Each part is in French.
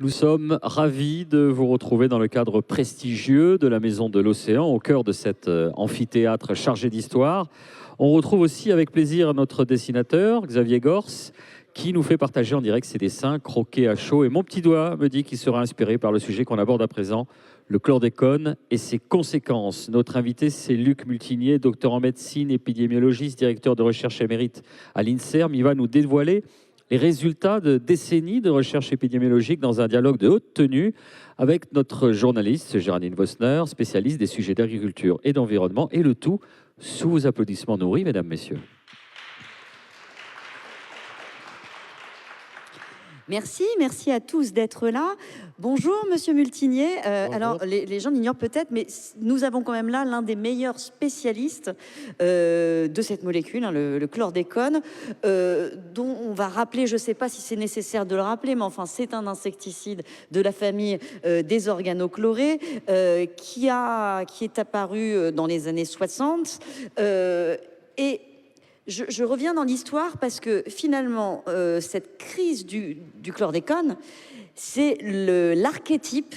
Nous sommes ravis de vous retrouver dans le cadre prestigieux de la Maison de l'Océan, au cœur de cet amphithéâtre chargé d'histoire. On retrouve aussi avec plaisir notre dessinateur, Xavier Gors, qui nous fait partager en direct ses dessins croqués à chaud. Et mon petit doigt me dit qu'il sera inspiré par le sujet qu'on aborde à présent, le chlordécone et ses conséquences. Notre invité, c'est Luc Multinier, docteur en médecine, épidémiologiste, directeur de recherche émérite à l'INSERM. Il va nous dévoiler les résultats de décennies de recherche épidémiologique dans un dialogue de haute tenue avec notre journaliste Géraldine Vosner, spécialiste des sujets d'agriculture et d'environnement, et le tout sous vos applaudissements nourris, mesdames, messieurs. Merci, merci à tous d'être là. Bonjour, Monsieur Multinier. Alors, les gens l'ignorent peut-être, mais nous avons quand même là l'un des meilleurs spécialistes de cette molécule, hein, le chlordécone, dont on va rappeler, je ne sais pas si c'est nécessaire de le rappeler, mais enfin, c'est un insecticide de la famille des organochlorés qui est apparu dans les années 60. Et je reviens dans l'histoire parce que finalement, cette crise du chlordécone, c'est l'archétype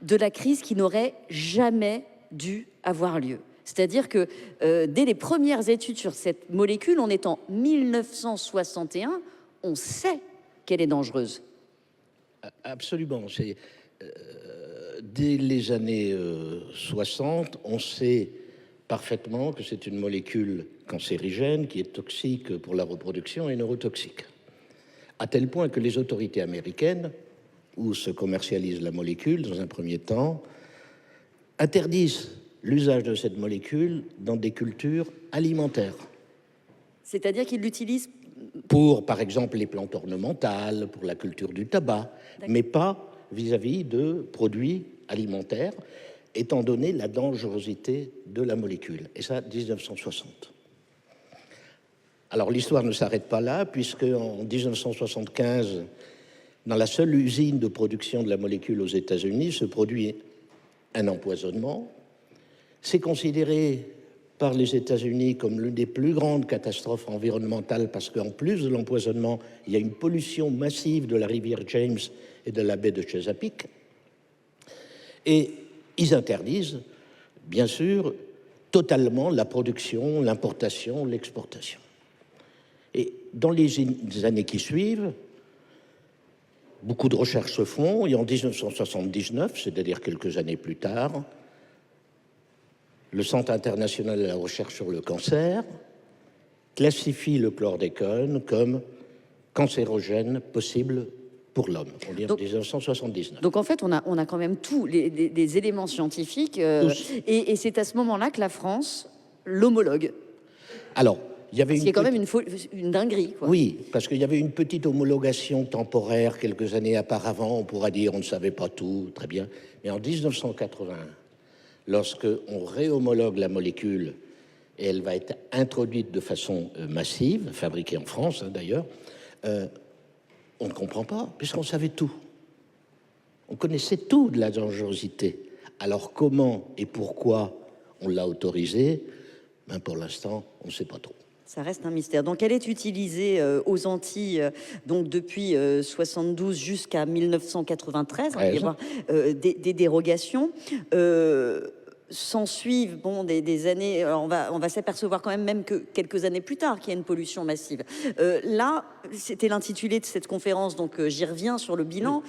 de la crise qui n'aurait jamais dû avoir lieu. C'est-à-dire que dès les premières études sur cette molécule, on est en 1961, on sait qu'elle est dangereuse. Absolument. Dès les années 60, on sait parfaitement que c'est une molécule cancérigène qui est toxique pour la reproduction et neurotoxique. À tel point que les autorités américaines, où se commercialise la molécule dans un premier temps, interdisent l'usage de cette molécule dans des cultures alimentaires. C'est-à-dire qu'ils l'utilisent pour, par exemple, les plantes ornementales, pour la culture du tabac, mais pas vis-à-vis de produits alimentaires, étant donné la dangerosité de la molécule. Et ça, 1960. Alors l'histoire ne s'arrête pas là, puisque en 1975, dans la seule usine de production de la molécule aux États-Unis, se produit un empoisonnement. C'est considéré par les États-Unis comme l'une des plus grandes catastrophes environnementales, parce qu'en plus de l'empoisonnement, il y a une pollution massive de la rivière James et de la baie de Chesapeake. Et ils interdisent, bien sûr, totalement la production, l'importation, l'exportation. Et dans les années qui suivent, beaucoup de recherches se font, et en 1979, c'est-à-dire quelques années plus tard, le Centre international de la recherche sur le cancer classifie le chlordécone comme cancérogène possible pour l'homme. On dit en 1979. Donc en fait, on a quand même tous les éléments scientifiques, et c'est à ce moment-là que la France l'homologue. Alors, il y avait quand même une dinguerie, quoi. Oui, parce qu'il y avait une petite homologation temporaire quelques années auparavant. On pourra dire on ne savait pas tout, très bien. Mais en 1981, lorsque on réhomologue la molécule et elle va être introduite de façon massive, fabriquée en France d'ailleurs, on ne comprend pas, puisqu'on savait tout. On connaissait tout de la dangerosité. Alors comment et pourquoi on l'a autorisée? Ben pour l'instant, on ne sait pas trop. Ça reste un mystère. Donc, elle est utilisée aux Antilles donc depuis 72 jusqu'à 1993. Il va y avoir des dérogations. S'en suivent des années. Alors on va s'apercevoir quand même que quelques années plus tard qu'il y a une pollution massive. Là, c'était l'intitulé de cette conférence, donc j'y reviens sur le bilan.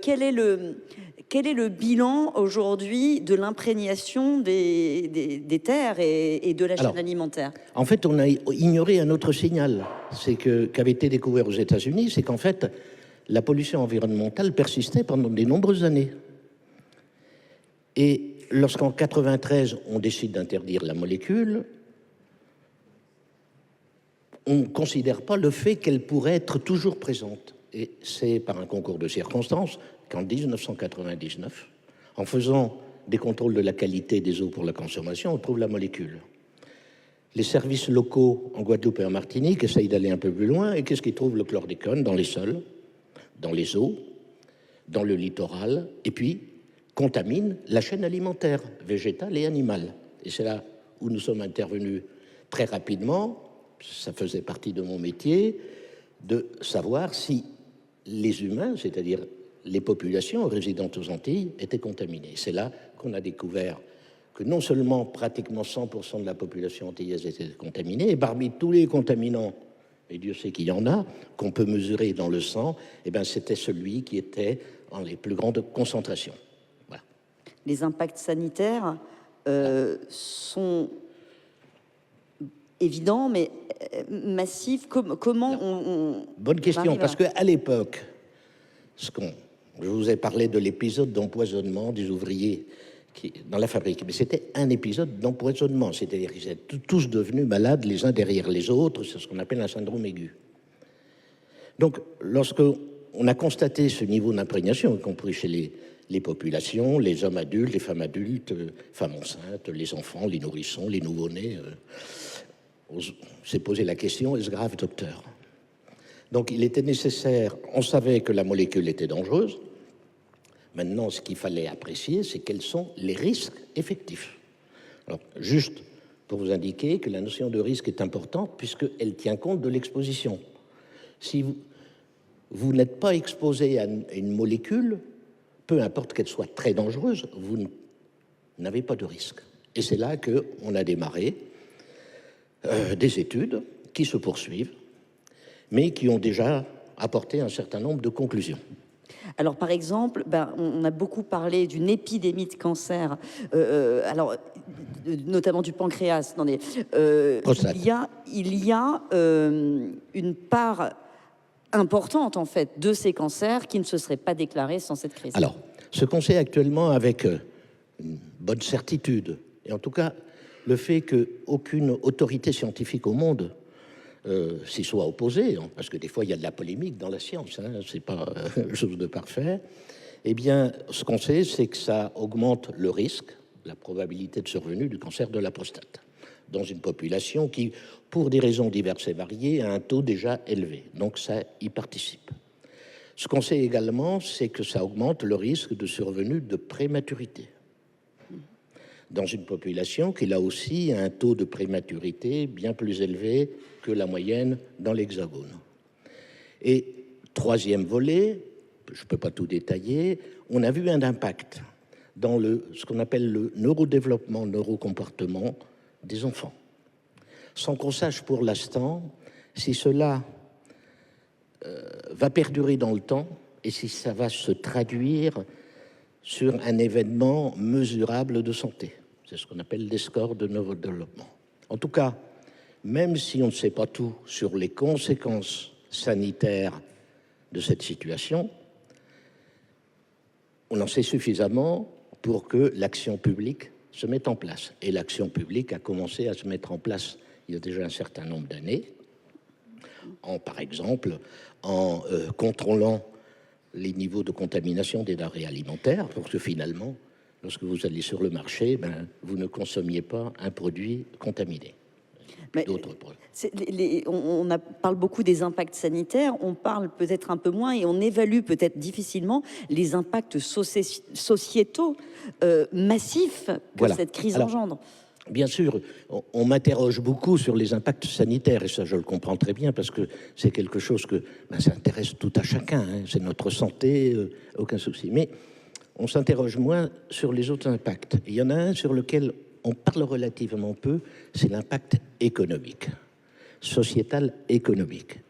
Quel est le bilan aujourd'hui de l'imprégnation des terres et de la chaîne alimentaire? En fait, on a ignoré un autre signal, qu'avait été découvert aux États-Unis, c'est qu'en fait, la pollution environnementale persistait pendant de nombreuses années. Et lorsqu'en 93, on décide d'interdire la molécule, on ne considère pas le fait qu'elle pourrait être toujours présente. Et c'est par un concours de circonstances qu'en 1999, en faisant des contrôles de la qualité des eaux pour la consommation, on trouve la molécule. Les services locaux en Guadeloupe et en Martinique essayent d'aller un peu plus loin, et qu'est-ce qu'ils trouvent? Le chlordécone dans les sols, dans les eaux, dans le littoral, et puis contamine la chaîne alimentaire, végétale et animale. Et c'est là où nous sommes intervenus très rapidement, ça faisait partie de mon métier, de savoir si les humains, c'est-à-dire les populations résidentes aux Antilles étaient contaminées. C'est là qu'on a découvert que non seulement pratiquement 100% de la population antillaise était contaminée, et parmi tous les contaminants, et Dieu sait qu'il y en a, qu'on peut mesurer dans le sang, eh ben, c'était celui qui était en les plus grandes concentrations. Voilà. Les impacts sanitaires sont évidents, mais massifs. Comment on... Bonne question, parce qu'à l'époque, je vous ai parlé de l'épisode d'empoisonnement des ouvriers dans la fabrique, mais c'était un épisode d'empoisonnement, c'est-à-dire qu'ils étaient tous devenus malades les uns derrière les autres, c'est ce qu'on appelle un syndrome aigu. Donc, lorsqu'on a constaté ce niveau d'imprégnation, y compris chez les populations, les hommes adultes, les femmes adultes, femmes enceintes, les enfants, les nourrissons, les nouveau-nés, on s'est posé la question, est-ce grave, docteur? Donc, il était nécessaire, on savait que la molécule était dangereuse. Maintenant, ce qu'il fallait apprécier, c'est quels sont les risques effectifs. Alors, juste pour vous indiquer que la notion de risque est importante puisqu'elle tient compte de l'exposition. Si vous n'êtes pas exposé à une molécule, peu importe qu'elle soit très dangereuse, vous n'avez pas de risque. Et c'est là qu'on a démarré des études qui se poursuivent, mais qui ont déjà apporté un certain nombre de conclusions. Alors, par exemple, on a beaucoup parlé d'une épidémie de cancer, notamment du pancréas. Il y a une part importante, en fait, de ces cancers qui ne se seraient pas déclarés sans cette crise. Alors, ce qu'on sait actuellement avec une bonne certitude, et en tout cas, le fait qu'aucune autorité scientifique au monde s'y soit opposé, parce que des fois il y a de la polémique dans la science, c'est pas chose de parfait, eh bien ce qu'on sait c'est que ça augmente le risque, la probabilité de survenue du cancer de la prostate, dans une population qui, pour des raisons diverses et variées, a un taux déjà élevé, donc ça y participe. Ce qu'on sait également, c'est que ça augmente le risque de survenue de prématurité, dans une population qui, là aussi, a un taux de prématurité bien plus élevé que la moyenne dans l'Hexagone. Et troisième volet, je ne peux pas tout détailler, on a vu un impact dans ce qu'on appelle le neurodéveloppement, neurocomportement des enfants. Sans qu'on sache pour l'instant si cela va perdurer dans le temps et si ça va se traduire sur un événement mesurable de santé. C'est ce qu'on appelle les scores de neurodéveloppement. En tout cas, même si on ne sait pas tout sur les conséquences sanitaires de cette situation, on en sait suffisamment pour que l'action publique se mette en place. Et l'action publique a commencé à se mettre en place il y a déjà un certain nombre d'années, par exemple en contrôlant les niveaux de contamination des denrées alimentaires, pour que finalement, lorsque vous allez sur le marché, vous ne consommiez pas un produit contaminé. D'autres preuves. Parle beaucoup des impacts sanitaires, on parle peut-être un peu moins et on évalue peut-être difficilement les impacts sociétaux massifs que cette crise engendre. Bien sûr, on m'interroge beaucoup sur les impacts sanitaires, et ça je le comprends très bien, parce que c'est quelque chose que ça intéresse tout à chacun, c'est notre santé, aucun souci. Mais on s'interroge moins sur les autres impacts. Il y en a un sur lequel on parle relativement peu, c'est l'impact économique, sociétal économique.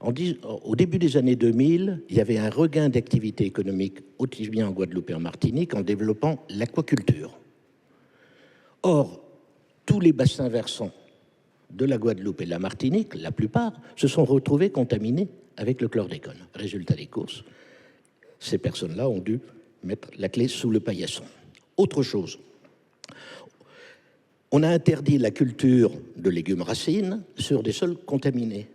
Au début des années 2000, il y avait un regain d'activité économique aussi bien en Guadeloupe et en Martinique en développant l'aquaculture. Or, tous les bassins versants de la Guadeloupe et de la Martinique, la plupart, se sont retrouvés contaminés avec le chlordécone. Résultat des courses, ces personnes-là ont dû mettre la clé sous le paillasson. Autre chose, on a interdit la culture de légumes racines sur des sols contaminés.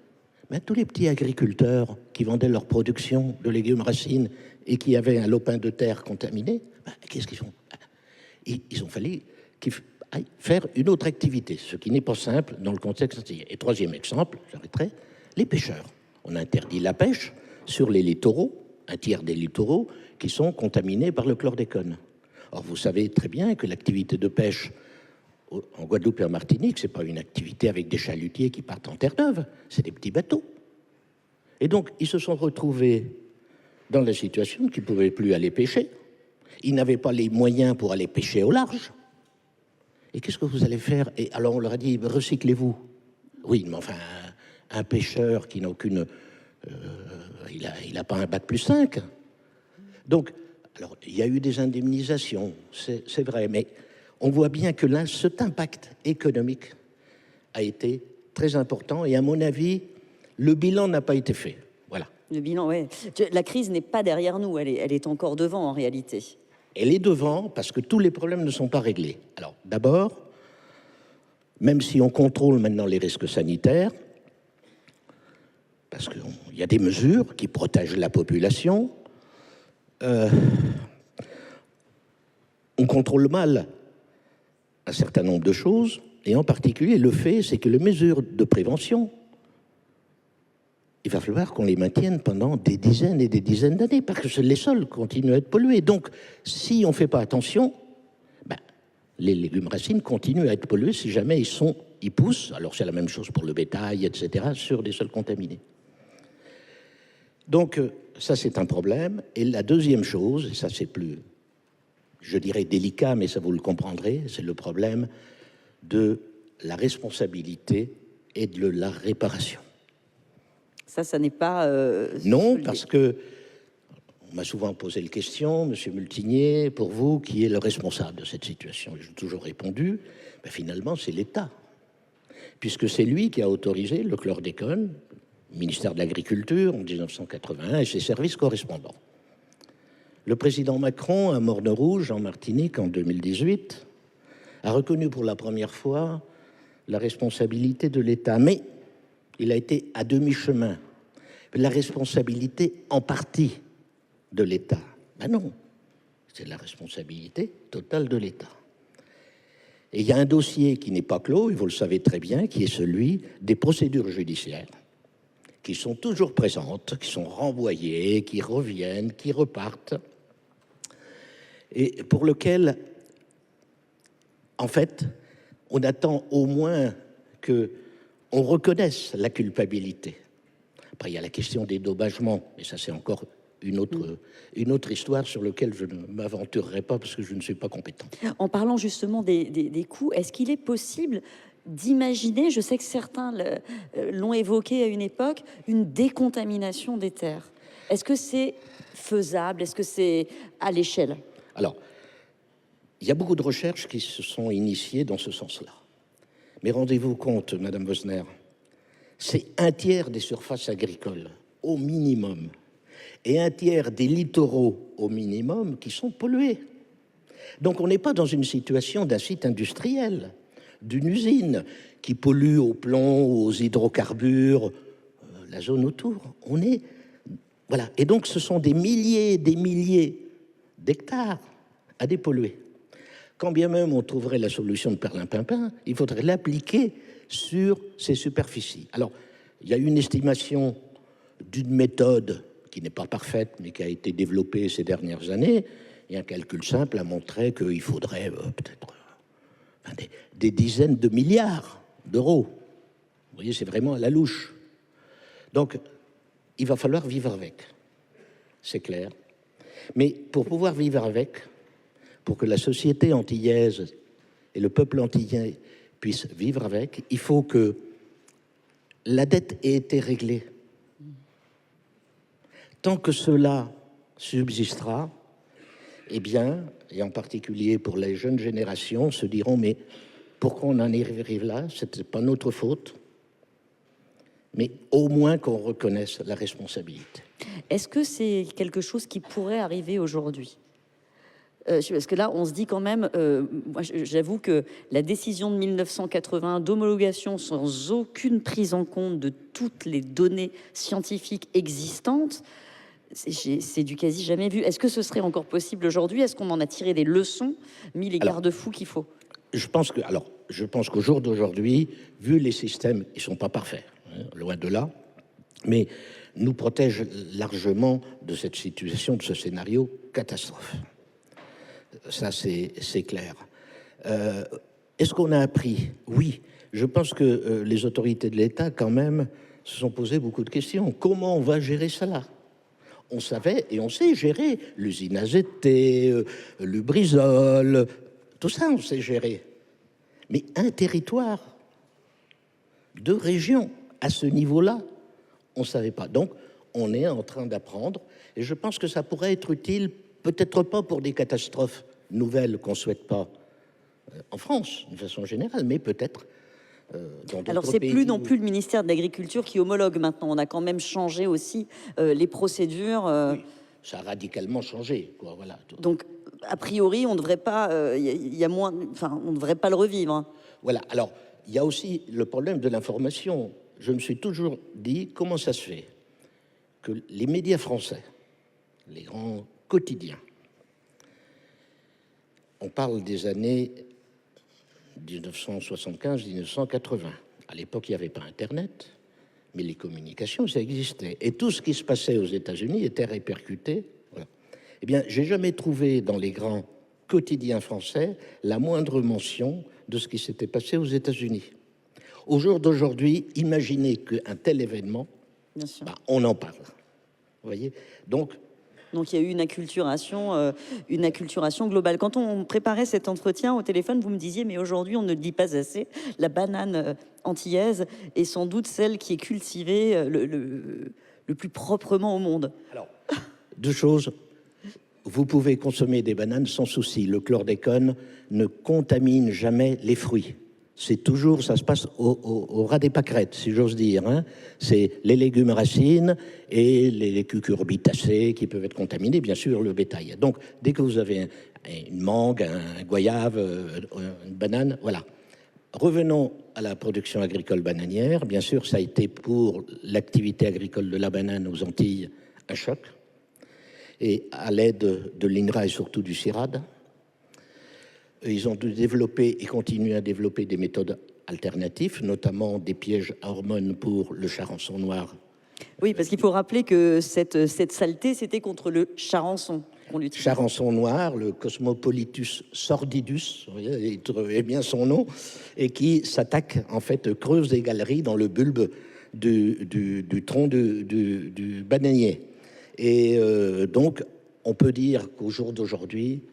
Mais tous les petits agriculteurs qui vendaient leur production de légumes racines et qui avaient un lopin de terre contaminé, qu'est-ce qu'ils font? Ils ont fallu qu'ils aillent faire une autre activité, ce qui n'est pas simple dans le contexte antillais. Et troisième exemple, j'arrêterai, les pêcheurs. On interdit la pêche sur les littoraux, un tiers des littoraux qui sont contaminés par le chlordécone. Or, vous savez très bien que l'activité de pêche en Guadeloupe et en Martinique, ce n'est pas une activité avec des chalutiers qui partent en terre neuve, c'est des petits bateaux. Et donc, ils se sont retrouvés dans la situation qu'ils ne pouvaient plus aller pêcher. Ils n'avaient pas les moyens pour aller pêcher au large. Et qu'est-ce que vous allez faire? Et alors on leur a dit, recyclez-vous. Oui, mais enfin, un pêcheur qui n'a aucune... il n'a pas un bac plus 5. Donc, alors, il y a eu des indemnisations, c'est vrai, mais on voit bien que là, cet impact économique a été très important. Et à mon avis, le bilan n'a pas été fait. Voilà. Le bilan, ouais. La crise n'est pas derrière nous, elle est encore devant en réalité. Elle est devant parce que tous les problèmes ne sont pas réglés. Alors, d'abord, même si on contrôle maintenant les risques sanitaires, parce qu'il y a des mesures qui protègent la population, on contrôle mal un certain nombre de choses, et en particulier le fait, c'est que les mesures de prévention, il va falloir qu'on les maintienne pendant des dizaines et des dizaines d'années, parce que les sols continuent à être pollués. Donc, si on ne fait pas attention, ben, les légumes racines continuent à être pollués si jamais ils poussent, alors c'est la même chose pour le bétail, etc., sur des sols contaminés. Donc, ça, c'est un problème. Et la deuxième chose, et ça, c'est plus, je dirais, délicat, mais ça, vous le comprendrez, c'est le problème de la responsabilité et de la réparation. Ça n'est pas... non, parce que on m'a souvent posé la question, Monsieur Multinier, pour vous, qui est le responsable de cette situation? J'ai toujours répondu, ben, finalement, c'est l'État. Puisque c'est lui qui a autorisé le chlordécone, ministère de l'Agriculture en 1981 et ses services correspondants. Le président Macron, à Morne-Rouge, en Martinique, en 2018, a reconnu pour la première fois la responsabilité de l'État. Mais il a été à demi-chemin. La responsabilité en partie de l'État. Ben non, c'est la responsabilité totale de l'État. Et il y a un dossier qui n'est pas clos, et vous le savez très bien, qui est celui des procédures judiciaires, qui sont toujours présentes, qui sont renvoyées, qui reviennent, qui repartent, et pour lequel, en fait, on attend au moins qu'on reconnaisse la culpabilité. Après, il y a la question des dommagements, mais ça, c'est encore une autre histoire sur laquelle je ne m'aventurerai pas parce que je ne suis pas compétent. En parlant justement des coûts, est-ce qu'il est possible d'imaginer, je sais que certains l'ont évoqué à une époque, une décontamination des terres? Est-ce que c'est faisable? Est-ce que c'est à l'échelle? Alors, il y a beaucoup de recherches qui se sont initiées dans ce sens-là. Mais rendez-vous compte, Madame Wosner, c'est un tiers des surfaces agricoles, au minimum, et un tiers des littoraux, au minimum, qui sont pollués. Donc on n'est pas dans une situation d'un site industriel, d'une usine qui pollue au plomb, aux hydrocarbures, la zone autour. On est... Voilà. Et donc ce sont des milliers d'hectares à dépolluer. Quand bien même on trouverait la solution de perlimpinpin, il faudrait l'appliquer sur ces superficies. Alors, il y a une estimation d'une méthode qui n'est pas parfaite, mais qui a été développée ces dernières années, et un calcul simple a montré qu'il faudrait peut-être des dizaines de milliards d'euros. Vous voyez, c'est vraiment à la louche. Donc, il va falloir vivre avec, c'est clair. Mais pour pouvoir vivre avec, pour que la société antillaise et le peuple antillais puissent vivre avec, il faut que la dette ait été réglée. Tant que cela subsistera, eh bien, et en particulier pour les jeunes générations, se diront, mais pourquoi on en arrive là? Ce n'est pas notre faute, mais au moins qu'on reconnaisse la responsabilité. Est-ce que c'est quelque chose qui pourrait arriver aujourd'hui? Parce que là, on se dit quand même, moi j'avoue que la décision de 1980 d'homologation sans aucune prise en compte de toutes les données scientifiques existantes, c'est du quasi jamais vu. Est-ce que ce serait encore possible aujourd'hui? Est-ce qu'on en a tiré des leçons, mis les garde-fous qu'il faut? Je pense qu'au jour d'aujourd'hui, vu les systèmes, ils ne sont pas parfaits, hein, loin de là, mais nous protègent largement de cette situation, de ce scénario catastrophe. Ça, c'est clair. Est-ce qu'on a appris? Oui. Je pense que les autorités de l'État, quand même, se sont posées beaucoup de questions. Comment on va gérer cela? On savait et on sait gérer l'usine AZT, Lubrizol, tout ça on sait gérer. Mais un territoire, 2 régions, à ce niveau-là, on ne savait pas. Donc, on est en train d'apprendre, et je pense que ça pourrait être utile, peut-être pas pour des catastrophes nouvelles qu'on ne souhaite pas en France, de façon générale, mais peut-être dans d'autres pays. Alors, c'est plus non plus le ministère de l'Agriculture qui homologue maintenant. On a quand même changé aussi les procédures. Oui, ça a radicalement changé, quoi, voilà. Donc, a priori, on devrait pas, y a moins, enfin, on ne devrait pas le revivre. Hein. Voilà. Alors, il y a aussi le problème de l'information. Je me suis toujours dit, comment ça se fait que les médias français, les grands quotidiens, on parle des années 1975-1980. À l'époque, il n'y avait pas Internet, mais les communications, ça existait. Et tout ce qui se passait aux États-Unis était répercuté. Voilà. Eh bien, j'ai jamais trouvé dans les grands quotidiens français la moindre mention de ce qui s'était passé aux États-Unis. Au jour d'aujourd'hui, imaginez qu'un tel événement, on en parle. Vous voyez ? Donc, il y a eu une acculturation globale. Quand on préparait cet entretien au téléphone, vous me disiez, mais aujourd'hui, on ne le dit pas assez, la banane antillaise est sans doute celle qui est cultivée le plus proprement au monde. Alors, 2 choses. Vous pouvez consommer des bananes sans souci. Le chlordécone ne contamine jamais les fruits. C'est toujours, ça se passe au ras des pâquerettes, si j'ose dire. Hein. C'est les légumes racines et les cucurbitacées qui peuvent être contaminés, bien sûr, le bétail. Donc, dès que vous avez une mangue, un goyave, une banane, voilà. Revenons à la production agricole bananière. Bien sûr, ça a été pour l'activité agricole de la banane aux Antilles un choc. Et à l'aide de l'INRA et surtout du CIRAD, ils ont dû développer et continuent à développer des méthodes alternatives, notamment des pièges à hormones pour le charançon noir. Oui, parce qu'il faut rappeler que cette saleté, c'était contre le charançon qu'on l'utilise. Charançon noir, le Cosmopolitus sordidus, vous voyez, il trouvait bien son nom, et qui s'attaque, en fait, creuse des galeries dans le bulbe du tronc du bananier. Et donc, on peut dire qu'au jour d'aujourd'hui,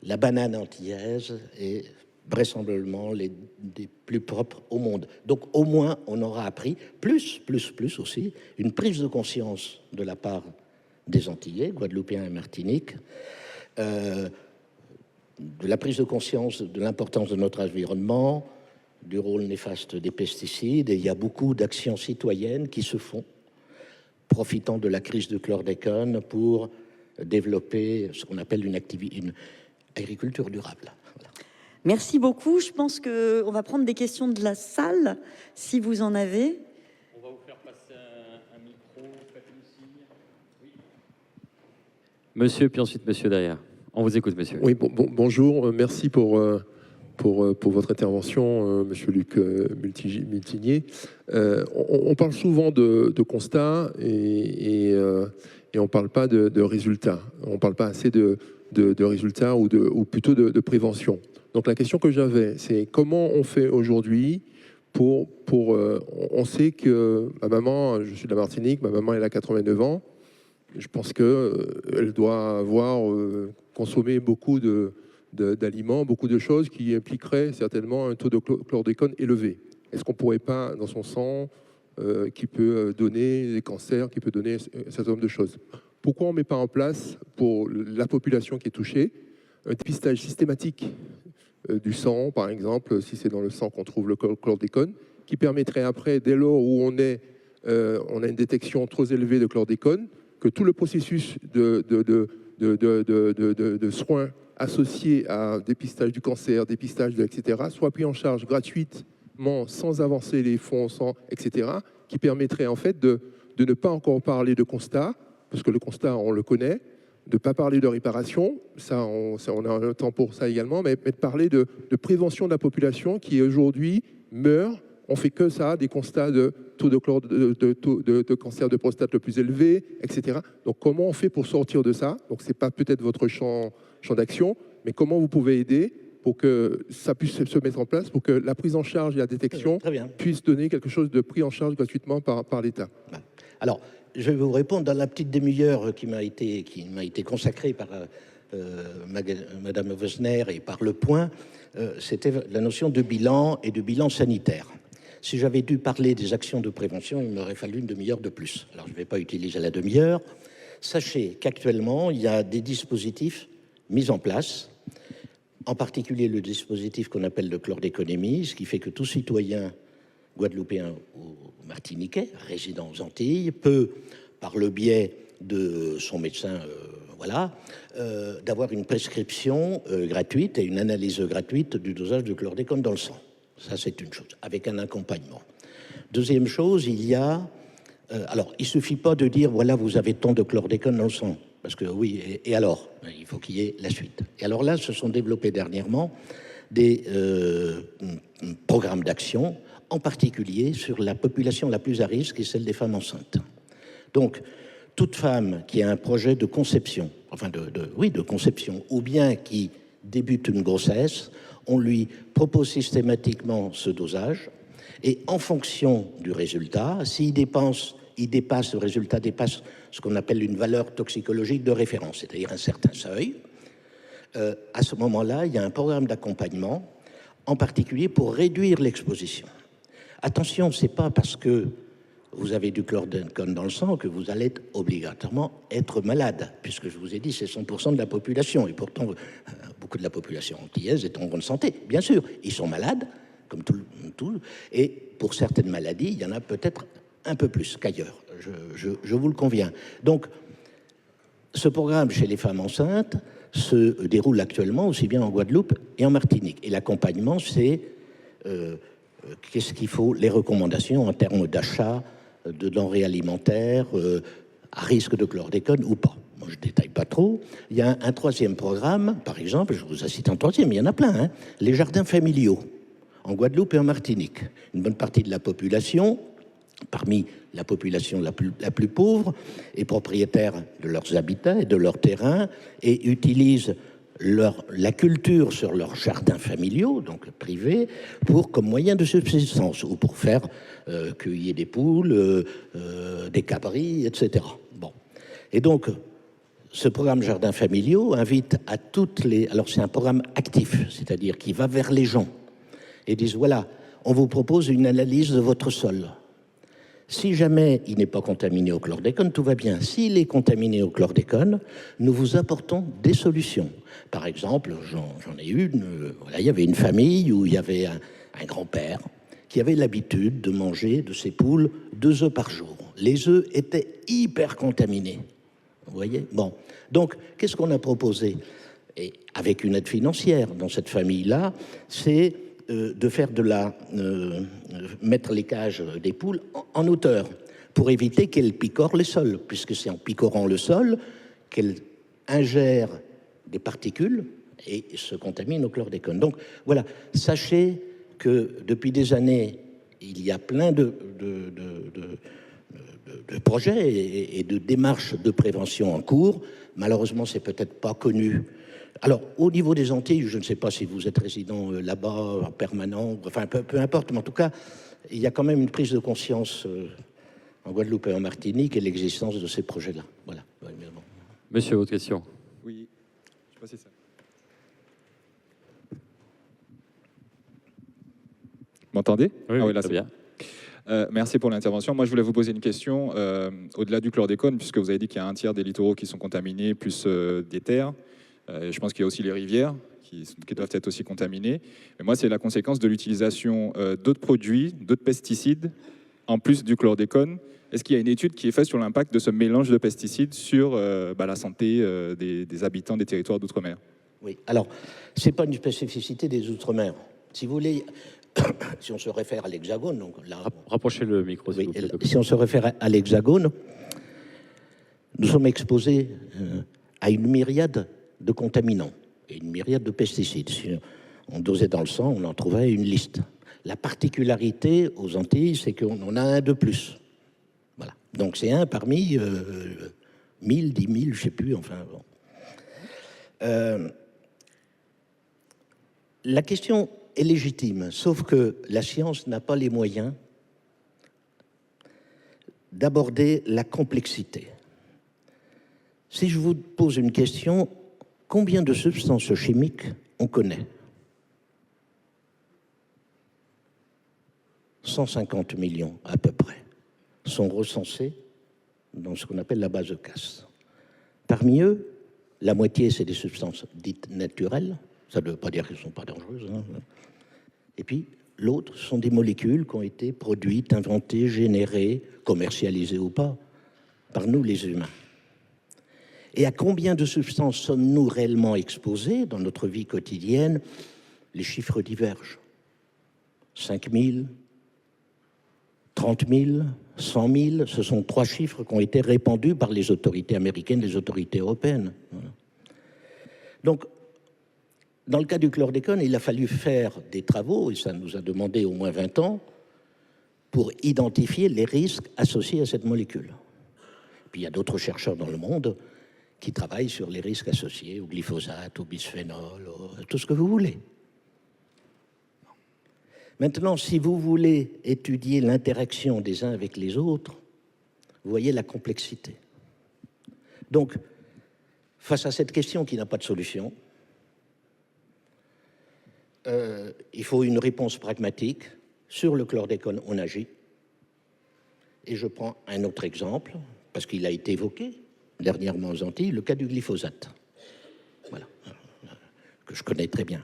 la banane antillaise est vraisemblablement des plus propres au monde. Donc, au moins, on aura appris, plus aussi, une prise de conscience de la part des Antillais, Guadeloupéens et Martiniques, de la prise de conscience de l'importance de notre environnement, du rôle néfaste des pesticides. Et il y a beaucoup d'actions citoyennes qui se font, profitant de la crise de chlordécone pour développer ce qu'on appelle une agriculture durable. Voilà. Merci beaucoup. Je pense qu'on va prendre des questions de la salle, si vous en avez. On va vous faire passer un micro. Oui. Monsieur, puis ensuite monsieur derrière. On vous écoute, monsieur. Oui, bonjour. Merci pour votre intervention, monsieur Luc Multinier. On parle souvent de constats et on ne parle pas de résultats. On ne parle pas assez de résultats ou plutôt de prévention. Donc la question que j'avais, c'est comment on fait aujourd'hui on sait que ma maman, je suis de la Martinique, ma maman elle a 89 ans, je pense qu'elle doit avoir consommé beaucoup d'aliments, beaucoup de choses qui impliqueraient certainement un taux de chlordécone élevé. Est-ce qu'on ne pourrait pas, dans son sang, qui peut donner des cancers, qui peut donner un certain nombre de choses? Pourquoi on ne met pas en place, pour la population qui est touchée, un dépistage systématique du sang, par exemple, si c'est dans le sang qu'on trouve le chlordécone, qui permettrait après, dès lors où on a une détection trop élevée de chlordécone, que tout le processus de soins associés à dépistage du cancer, dépistage etc., soit pris en charge gratuitement, sans avancer les fonds, etc., qui permettrait en fait de ne pas encore parler de constat, parce que le constat, on le connaît, de ne pas parler de réparation, ça on a un temps pour ça également, mais de parler de prévention de la population qui aujourd'hui meurt. On fait que ça, des constats de taux de cancer de prostate le plus élevé, etc. Donc comment on fait pour sortir de ça? Donc c'est pas peut-être votre champ d'action, mais comment vous pouvez aider pour que ça puisse se mettre en place, pour que la prise en charge et la détection puissent donner quelque chose de pris en charge gratuitement par l'État? Alors, je vais vous répondre dans la petite demi-heure qui m'a été consacrée par Madame Wössner et par Le Point. C'était la notion de bilan et de bilan sanitaire. Si j'avais dû parler des actions de prévention, il m'aurait fallu une demi-heure de plus. Alors, je ne vais pas utiliser la demi-heure. Sachez qu'actuellement, il y a des dispositifs mis en place, en particulier le dispositif qu'on appelle le chlordéconémie, ce qui fait que tout citoyen guadeloupéen ou martiniquais, résident aux Antilles, peut, par le biais de son médecin, d'avoir une prescription gratuite et une analyse gratuite du dosage de chlordécone dans le sang. Ça, c'est une chose, avec un accompagnement. Deuxième chose, il y a... alors, il ne suffit pas de dire, voilà, vous avez tant de chlordécone dans le sang. Parce que oui, et alors? Il faut qu'il y ait la suite. Et alors là, se sont développés dernièrement des programmes d'action, en particulier sur la population la plus à risque, qui est celle des femmes enceintes. Donc, toute femme qui a un projet de conception, enfin de conception, ou bien qui débute une grossesse, on lui propose systématiquement ce dosage, et en fonction du résultat, s'il dépasse, le résultat dépasse ce qu'on appelle une valeur toxicologique de référence, c'est-à-dire un certain seuil, à ce moment-là, il y a un programme d'accompagnement, en particulier pour réduire l'exposition. Attention, ce n'est pas parce que vous avez du chlordécone dans le sang que vous allez obligatoirement être malade, puisque je vous ai dit, c'est 100% de la population, et pourtant, beaucoup de la population antillaise est en bonne santé. Bien sûr, ils sont malades, comme tout, et pour certaines maladies, il y en a peut-être un peu plus qu'ailleurs, je vous le conviens. Donc, ce programme chez les femmes enceintes se déroule actuellement aussi bien en Guadeloupe et en Martinique. Et l'accompagnement, c'est qu'est-ce qu'il faut, les recommandations en termes d'achat de denrées alimentaires à risque de chlordécone ou pas. Moi, je ne détaille pas trop. Il y a un troisième programme, par exemple, je vous cite un troisième, mais il y en a plein, hein, les jardins familiaux, en Guadeloupe et en Martinique. Une bonne partie de la population, parmi la population la plus pauvre, est propriétaire de leurs habitats et de leurs terrains et utilise la culture sur leurs jardins familiaux, donc privés, comme moyen de subsistance ou pour faire cueillir des poules, des cabris, etc. Bon. Et donc, ce programme jardins familiaux invite à toutes les... Alors, c'est un programme actif, c'est-à-dire qui va vers les gens et disent, voilà, on vous propose une analyse de votre sol. Si jamais il n'est pas contaminé au chlordécone, tout va bien. S'il est contaminé au chlordécone, nous vous apportons des solutions. Par exemple, j'en ai une, voilà, il y avait une famille où il y avait un grand-père qui avait l'habitude de manger de ses poules 2 œufs par jour. Les œufs étaient hyper contaminés. Vous voyez? Bon. Donc, qu'est-ce qu'on a proposé? Et avec une aide financière dans cette famille-là, c'est de faire mettre les cages des poules en hauteur pour éviter qu'elles picorent les sols, puisque c'est en picorant le sol qu'elles ingèrent des particules et se contaminent au chlordécone. Donc voilà, sachez que depuis des années, il y a plein de projets et de démarches de prévention en cours. Malheureusement, c'est peut-être pas connu. Alors, au niveau des Antilles, je ne sais pas si vous êtes résident là-bas, en permanent, enfin, peu importe, mais en tout cas, il y a quand même une prise de conscience en Guadeloupe et en Martinique et l'existence de ces projets-là. Voilà. Monsieur, votre question. Oui, je sais pas si ça... Vous m'entendez? Oui, ah oui, là, c'est bien. Merci pour l'intervention. Moi, je voulais vous poser une question. Au-delà du chlordécone, puisque vous avez dit qu'il y a un tiers des littoraux qui sont contaminés, plus des terres, je pense qu'il y a aussi les rivières qui doivent être aussi contaminées. Mais moi, c'est la conséquence de l'utilisation d'autres produits, d'autres pesticides, en plus du chlordécone. Est-ce qu'il y a une étude qui est faite sur l'impact de ce mélange de pesticides sur la santé des habitants des territoires d'outre-mer? Oui, alors, ce n'est pas une spécificité des outre-mer. Si vous voulez... si on se réfère à l'Hexagone, donc là, rapprochez le micro. Oui, si on se réfère à l'Hexagone, nous sommes exposés à une myriade de contaminants et une myriade de pesticides. Si on dosait dans le sang, on en trouvait une liste. La particularité aux Antilles, c'est qu'on en a un de plus. Voilà. Donc c'est un parmi 1000, 10 000, je ne sais plus. Enfin, bon. La question est légitime, sauf que la science n'a pas les moyens d'aborder la complexité. Si je vous pose une question, combien de substances chimiques on connaît? 150 millions à peu près sont recensés dans ce qu'on appelle la base de Cass. Parmi eux, la moitié, c'est des substances dites naturelles. Ça ne veut pas dire qu'elles ne sont pas dangereuses. Hein. Et puis, l'autre sont des molécules qui ont été produites, inventées, générées, commercialisées ou pas, par nous les humains. Et à combien de substances sommes-nous réellement exposés dans notre vie quotidienne? Les chiffres divergent. 5 000, 30 000, 100 000, ce sont 3 chiffres qui ont été répandus par les autorités américaines, les autorités européennes. Voilà. Donc, dans le cas du chlordécone, il a fallu faire des travaux, et ça nous a demandé au moins 20 ans, pour identifier les risques associés à cette molécule. Puis il y a d'autres chercheurs dans le monde qui travaillent sur les risques associés au glyphosate, au bisphénol, tout ce que vous voulez. Maintenant, si vous voulez étudier l'interaction des uns avec les autres, vous voyez la complexité. Donc, face à cette question qui n'a pas de solution, il faut une réponse pragmatique. Sur le chlordécone, on agit. Et je prends un autre exemple, parce qu'il a été évoqué dernièrement aux Antilles, le cas du glyphosate. Voilà, que je connais très bien.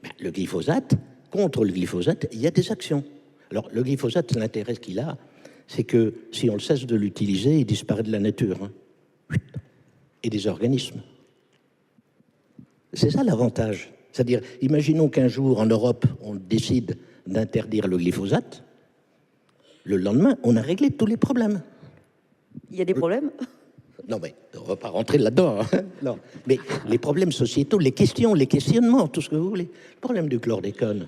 Ben, le glyphosate, contre le glyphosate, il y a des actions. Alors, le glyphosate, l'intérêt qu'il a, c'est que si on le cesse de l'utiliser, il disparaît de la nature, hein, et des organismes. C'est ça l'avantage. C'est-à-dire, imaginons qu'un jour, en Europe, on décide d'interdire le glyphosate. Le lendemain, on a réglé tous les problèmes. Il y a des problèmes? Non, mais on ne va pas rentrer là-dedans. Hein. Non. Mais les problèmes sociétaux, les questions, les questionnements, tout ce que vous voulez. Le problème du chlordécone,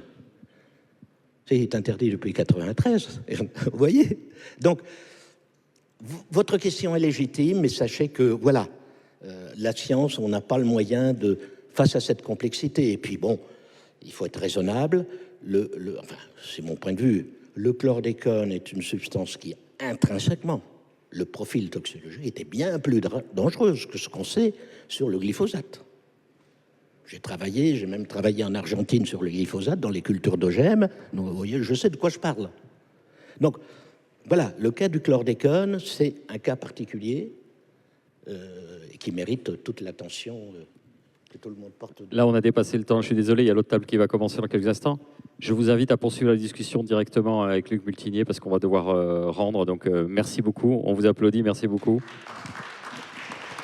c'est interdit depuis 1993. Vous voyez? Donc, votre question est légitime, mais sachez que, voilà, la science, on n'a pas le moyen de... face à cette complexité. Et puis, bon, il faut être raisonnable. Enfin, c'est mon point de vue. Le chlordécone est une substance qui, intrinsèquement, le profil toxicologique était bien plus dangereuse que ce qu'on sait sur le glyphosate. J'ai même travaillé en Argentine sur le glyphosate, dans les cultures d'OGM. Donc, vous voyez, je sais de quoi je parle. Donc, voilà, le cas du chlordécone, c'est un cas particulier qui mérite toute l'attention que tout le monde porte. Là, on a dépassé le temps. Je suis désolé, il y a l'autre table qui va commencer dans quelques instants. Je vous invite à poursuivre la discussion directement avec Luc Multinier parce qu'on va devoir rendre. Donc, merci beaucoup. On vous applaudit. Merci beaucoup.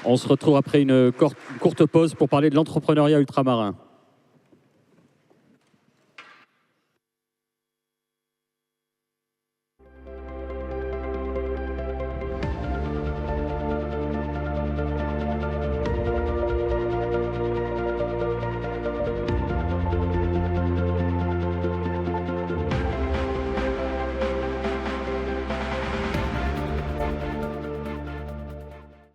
On se retrouve après une courte pause pour parler de l'entrepreneuriat ultramarin.